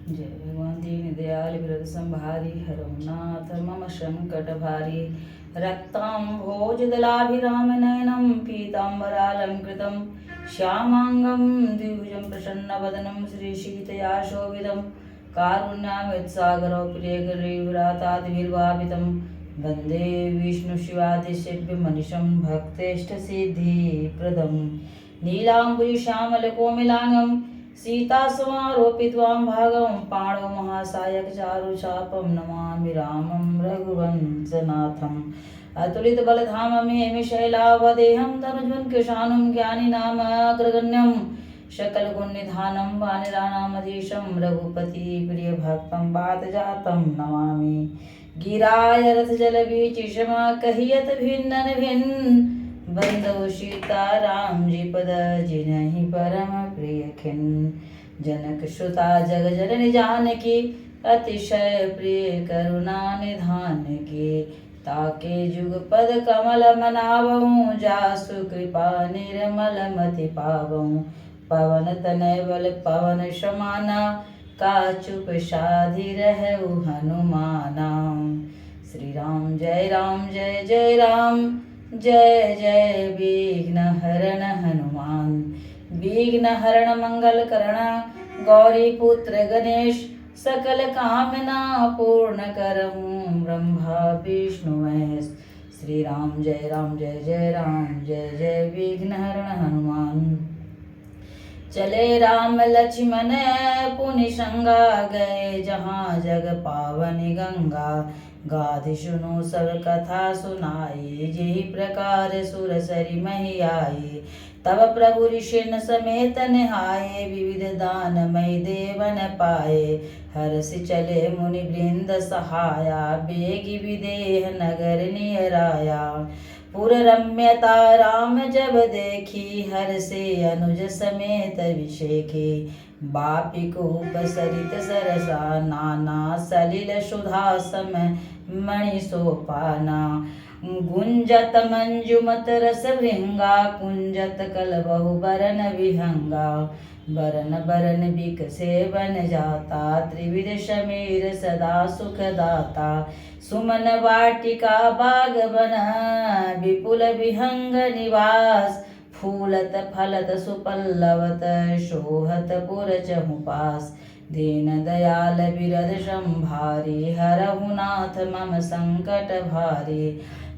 जय भगवान दीन दयाल विरद संभारी हरौ नाथ मम संकट भारी रक्ताम्भोजदलाभिराम नयनं पीताम्बरालंकृतं श्यामांगं द्विभुजं प्रसन्नवदनं श्रीशीतया शोभितं कारुण्यामृतसागरौ प्रियगरीव्राताद्विर्भावितं वन्दे विष्णुशिवादिसेव्यमनिशं भक्तेष्टसिद्धिप्रदं नीलाम्बुजश्यामलकोमिलाङ्गं सीतासमारोपित्वां भागं पाणौ महासायकचारुचापं नमामि रामं रघुवंशनाथम् अतुलितबलधाममेमि शैलावदेहं तनुजन्कृशानं ज्ञानिनामग्रगण्यं सकलगुणनिधानं वानराणामधीशं रघुपतिप्रियभक्तं वातजातं नमामि गिराय रथजलबीचिषमा कहियत भिन्नन भिन्न बंदो सीताराम जी पद जिनहि परम प्रिय खिन जनक श्रुता जग जननी जानकी अतिशय प्रिय करुणा निधान की ताके जुग पद कमल मनावऊं जासु कृपा निर्मल मति पावऊं पवन तनय बल पवन समाना का चुप साधि रहु हनुमाना। श्री राम जय राम जय जय विघ्न हरण हनुमान विघ्न हरण मंगल करण गौरी पुत्र गणेश सकल कामना पूर्ण करहूँ ब्रह्मा विष्णु महेश। श्री राम जय जय जय विघ्न हरण हनुमान। चले राम लक्ष्मण पुनि संगा गए जहाँ जग पावनी गंगा गाधि सुनो सब कथा सुनाई जेहि प्रकार सुर सरि मही आई तब प्रभु ऋषिन समेत नहाए विविध दान मई देवन पाए हर्षि चले मुनि वृंद सहाया बेगी विदेह नगर नियराया पुर रम्यता राम जब देखी हर से अनुज समेत विषेखी बापी कूप सरित सरसा नाना सलिल सुधा सम मणि सोपाना गुंजत मंजुमत रस भृंगा कुंजत कलबहु बरन विहंगा बरन बरन बिकसे बन जाता त्रिविध शमीर सदा सुखदाता सुमन वाटिका बाग बना विपुल विहंग निवास फूलत फलत सुपल्लवत शोहत पुर चहुपास दीन दयाल बिरद संभारी हरहु नाथ मम संकट भारी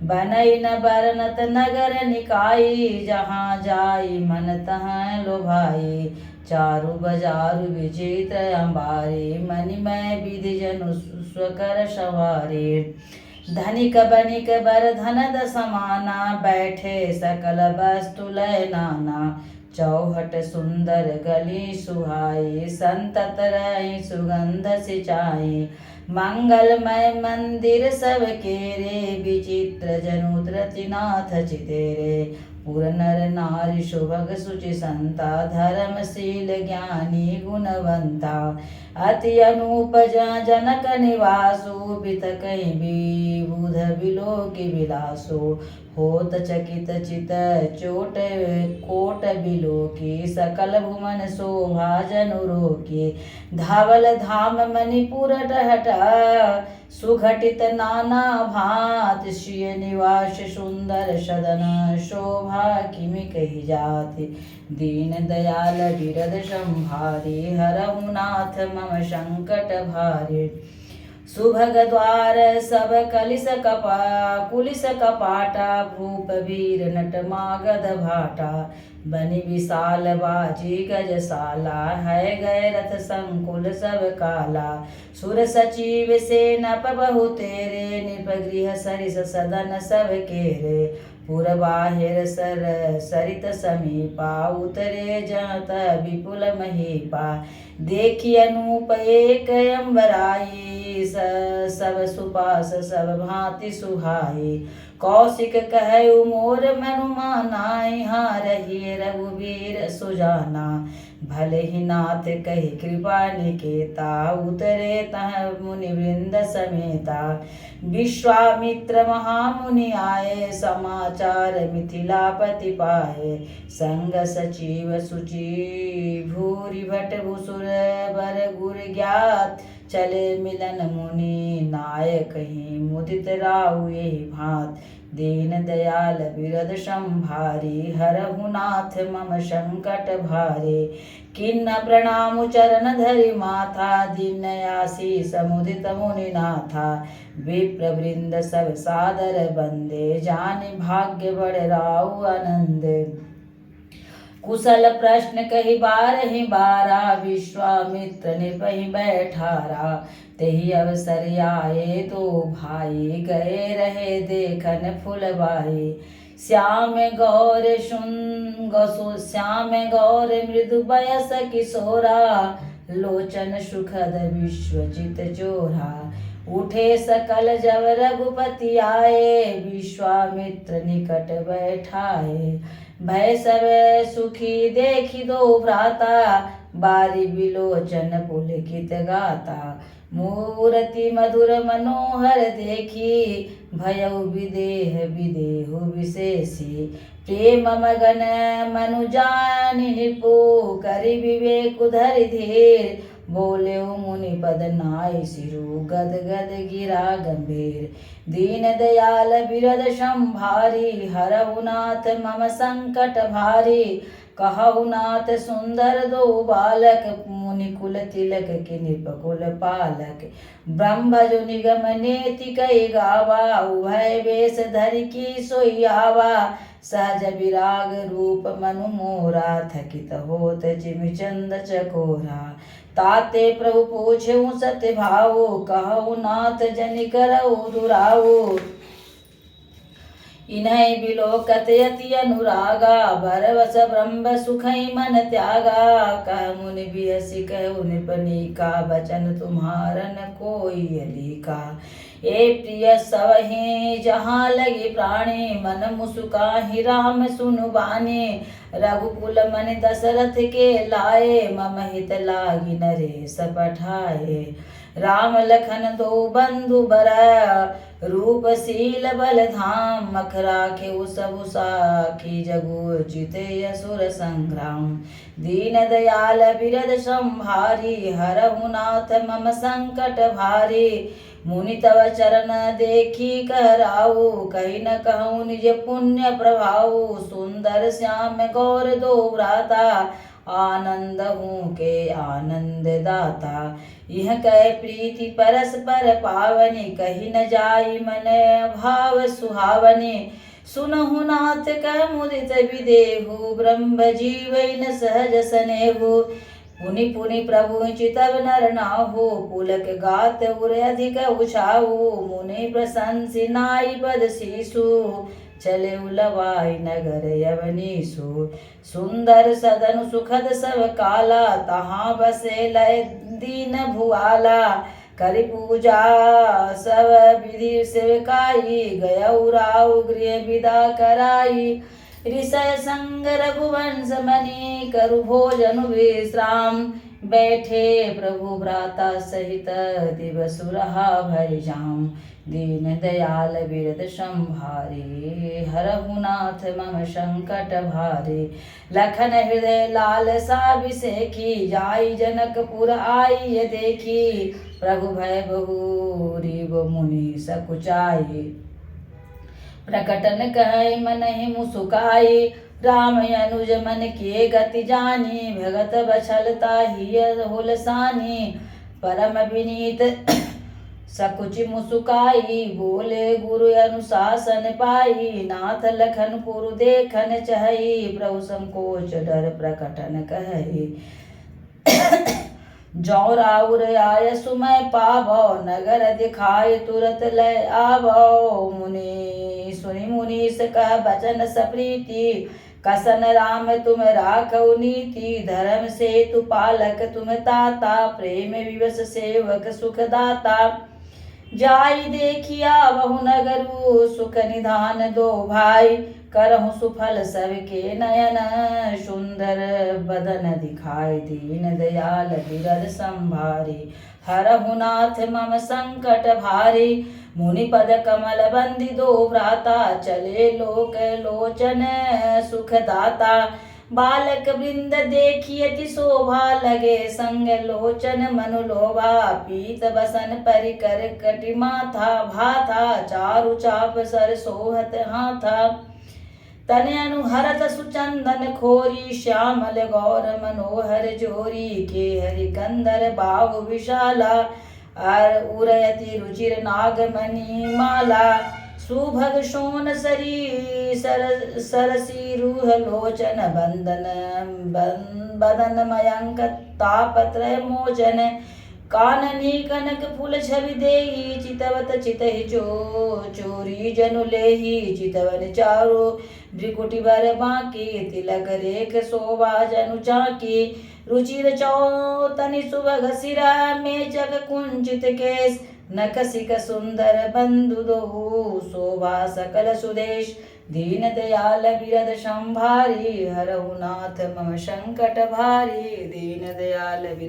बनई न बरनत नगर निकाई जहाँ जाई मन तहाँ लोभाई चारु बजारु विचित्र अंबारी मणिमय विधि जनु स्वकर सवारी धनिक बनिक बर धनद समाना बैठे सकल वस्तु लय नाना चौहट सुंदर गली सुहाई संतत रही सुगंध सिंचाई मंगलमय मंदिर सब केरे विचित्र जनु तृतीनाथ चितेरे पुर नर नारी सुभग सुचि संता धर्मशील ज्ञानी गुणवंता अति अनूप जनक निवासु बित कहीं विबुध विलोकि विलासो होत चकित चित चोट कोट बिलोकी सकल भुवन शोभा जनु रोकी धावल धाम मणिपुर टहटा सुघटित नाना भात श्रिय निवास सुंदर सदन शोभा किमि कही जाति दीन दयाल बिरद संभारी हरहु नाथ मम संकट भारी सुभग द्वार सब कुलिस कपाटा भूप वीर नट मागध भाटा बनि विशाल बाजी गजशाला है गए रथ संकुल सब काला सुर सचिव सेनप बहु तेरे निपगृह सरिस सदन सब केरे पुर बाहिर सरित समीपा उतरे जत विपुल महीपा देखी अनूप एक अम्बराई सब सुपास सब भांति सुहाई कौशिक कहु मोर मनु मानाई हाँ रही रघुवीर सुजाना भले ही नाथ कही कृपा निकेता उतरे तह मुनि वृंद समेता विश्वामित्र महामुनि आए समाचार मिथिलापति पाए संग सचिव सुचि भूरि भट भूसुर बर गुर ज्ञात। चले मिलन मुनि नायक ही मुदित राहु यही भांत। दीन दयाल बिरद संभारी हरहु नाथ मम संकट भारे। किन्न प्रणाम चरण धरि माथा दीन आशीष मुदित मुनि नाथा। विप्र वृंद सब सादर बंदे जानि भाग्य बड़ राउ आनंद। कुशल प्रश्न कही बारहि बारा विश्वामित्र निपहि बैठारा। तेहि अवसर आए दो भाई गए रहे देखन फुलवाई। श्याम गौर मृदु बयस किशोरा। लोचन सुखद विश्वजित जोरा। उठे सकल जब रघुपति आए विश्वामित्र निकट बैठाए। भय सब सुखी देखी दो भ्राता बारी विलोचन पुलकित गाता। मूर्ति मधुर मनोहर देखी भयउ विदेह विदेहु विशेषी। प्रेम मगन मनु जानि निपु करि विवेक धरि धीर। बोले मुनि पद नाय सिरु गद गद गिरा गंभीर। दीन दयाल बिरद संभारी हरहु नाथ मम संकट भारी। कहु नाथ सुंदर दो बालक मुनि कुल तिलक के निपकुल पालक। ब्रह्म जो निगम नेति कई गावा उभय वेश धरि की सोई आवा। सहज विराग रूप मनु मोरा थकित होत जिमि चंद चकोरा। ताते प्रभु पूछेउ सत्य भावो कहु नाथ जनि करऊ दुरावो। इन्है बिलोकत यति अनुरागा भरवस ब्रह्म सुखै मन त्यागा। कह मुनि बिहसि कहु नृपनीका बचन तुम्हारन कोई अलीका। ए प्रिय सवहि जहाँ लगी प्राणी मन मुसुकाहि राम सुनु बानी। रघुकुल मनि दशरथ के लाए मम हित लागी नरेश पठाए। राम लखन दो बंधु बरा रूपशील बल धाम। मख राखे सबु साखी जगु जिते असुर संग्राम। दीन दयाल बिरद संभारी हरहु नाथ मम संकट भारी। मुनि तव चरण देखी कहराऊ कही न कहूँ निज पुण्य प्रभाऊ। सुंदर श्याम गौर दो भ्राता आनंद हूँ के आनंद दाता। यह कह प्रीति परस्पर पावनी कही न जाई मन भाव सुहावनी। सुनहु नाथ कह मुदित विदेहु ब्रह्म जीवन सहज स्नेहु। पुनि पुनि प्रभु चितव नर नाहु पुलक गात उर अधिक उछाऊ। मुनि प्रशंसि नाई पद शीशु चले उलवाई नगर यवनीसु। सुंदर सदन सुखद सब काला तहाँ बसे लय दीन भुआला। करि पूजा सब विधि सेवकाई गयउ राउ गृह विदा कराई। ऋषय संग रघुवंश मणि करु भोजन विश्राम। बैठे प्रभु भ्राता सहित दिवस रहा भरि जाम। दीन दयाल बिरद संभारी हरहु नाथ मम संकट भारी। लखन हृदय लाल सा बिसेखी जाई जनकपुर आई देखी। प्रभु भय बहुरी वो मुनि सकुचाई। प्रकटन कह मन ही मुसुकाई। राम अनुज मन किए गति जानी भगत बछलता ही होलसानी। परम विनीत सकुच मुसुकाई बोले गुरु अनुशासन पाई। नाथ लखन पुरु देखन चहई प्रभु संकोच डर प्रकटन कही। जौ राउर आय सुमय पावो नगर दिखाय तुरत लय आवो। मुनि सुनि मुनीस कह बचन सप्रीति। कसन राम तुम राखौ नीति। धर्म सेतु पालक तुम ताता। प्रेम विवश सेवक सुखदाता। जाई देखिया बहु नगरु सुख निधान दो भाई। करहु सुफल सबके नयन सुंदर बदन दिखाई। दीन दयाल बिरद संभारी हरहु नाथ मम संकट भारी। मुनि पद कमल बंदी दो भ्राता चले लोक लोचन सुखदाता। बालक वृंद देखियति शोभा लगे संग लोचन मनु लोभा पीत बसन परिकर कटि माथा भाथा चारु चाप सर सोहत हाथा तन अनुहरत सुचंदन खोरी श्यामल गौर मनोहर जोरी के हरि कंदर बाहु विशाला उरयति रुचिर नागमणि माला सुभग शोण सरी सरसी रूह लोचन बदन मयंक तापत्रय मोचन काननी कनक फूल छवि देहि चितवत चितहि चोरी जनु लेहि चितवन चारु भ्रिकुटी बर बांकी तिलक रेख शोभा जनु चाकी रुचिर चौतनि सुभग सिरा मेचक कुंचित केश नखसिक सुंदर बंधु दोहु शोभा सकल सुदेश दीन दयाल विरद संभारी हरहु नाथ मम संकट भारी दीन दयाल विरद